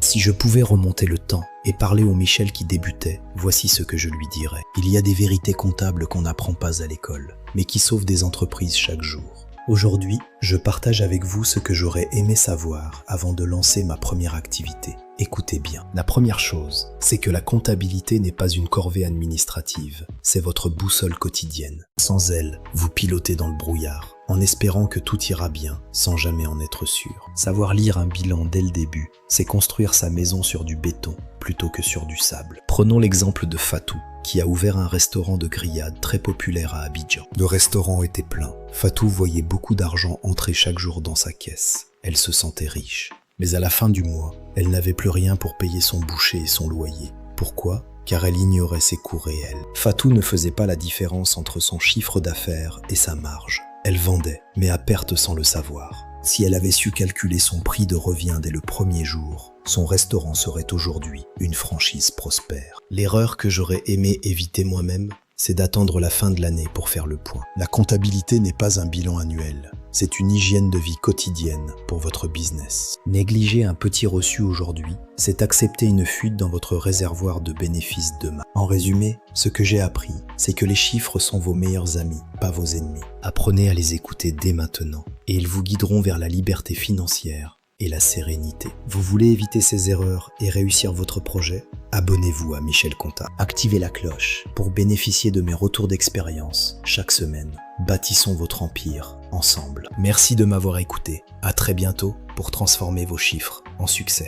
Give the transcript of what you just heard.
Si je pouvais remonter le temps et parler au Michel qui débutait, voici ce que je lui dirais. Il y a des vérités comptables qu'on n'apprend pas à l'école, mais qui sauvent des entreprises chaque jour. Aujourd'hui, je partage avec vous ce que j'aurais aimé savoir avant de lancer ma première activité. Écoutez bien. La première chose, c'est que la comptabilité n'est pas une corvée administrative, c'est votre boussole quotidienne. Sans elle, vous pilotez dans le brouillard, en espérant que tout ira bien, sans jamais en être sûr. Savoir lire un bilan dès le début, c'est construire sa maison sur du béton plutôt que sur du sable. Prenons l'exemple de Fatou, qui a ouvert un restaurant de grillades très populaire à Abidjan. Le restaurant était plein. Fatou voyait beaucoup d'argent entrer chaque jour dans sa caisse. Elle se sentait riche. Mais à la fin du mois, elle n'avait plus rien pour payer son boucher et son loyer. Pourquoi ? Car elle ignorait ses coûts réels. Fatou ne faisait pas la différence entre son chiffre d'affaires et sa marge. Elle vendait, mais à perte sans le savoir. Si elle avait su calculer son prix de revient dès le premier jour, son restaurant serait aujourd'hui une franchise prospère. L'erreur que j'aurais aimé éviter moi-même, c'est d'attendre la fin de l'année pour faire le point. La comptabilité n'est pas un bilan annuel, c'est une hygiène de vie quotidienne pour votre business. Négliger un petit reçu aujourd'hui, c'est accepter une fuite dans votre réservoir de bénéfices demain. En résumé, ce que j'ai appris, c'est que les chiffres sont vos meilleurs amis, pas vos ennemis. Apprenez à les écouter dès maintenant, et ils vous guideront vers la liberté financière et la sérénité. Vous voulez éviter ces erreurs et réussir votre projet ? Abonnez-vous à Michel Compta. Activez la cloche pour bénéficier de mes retours d'expérience chaque semaine. Bâtissons votre empire ensemble. Merci de m'avoir écouté. À très bientôt pour transformer vos chiffres en succès.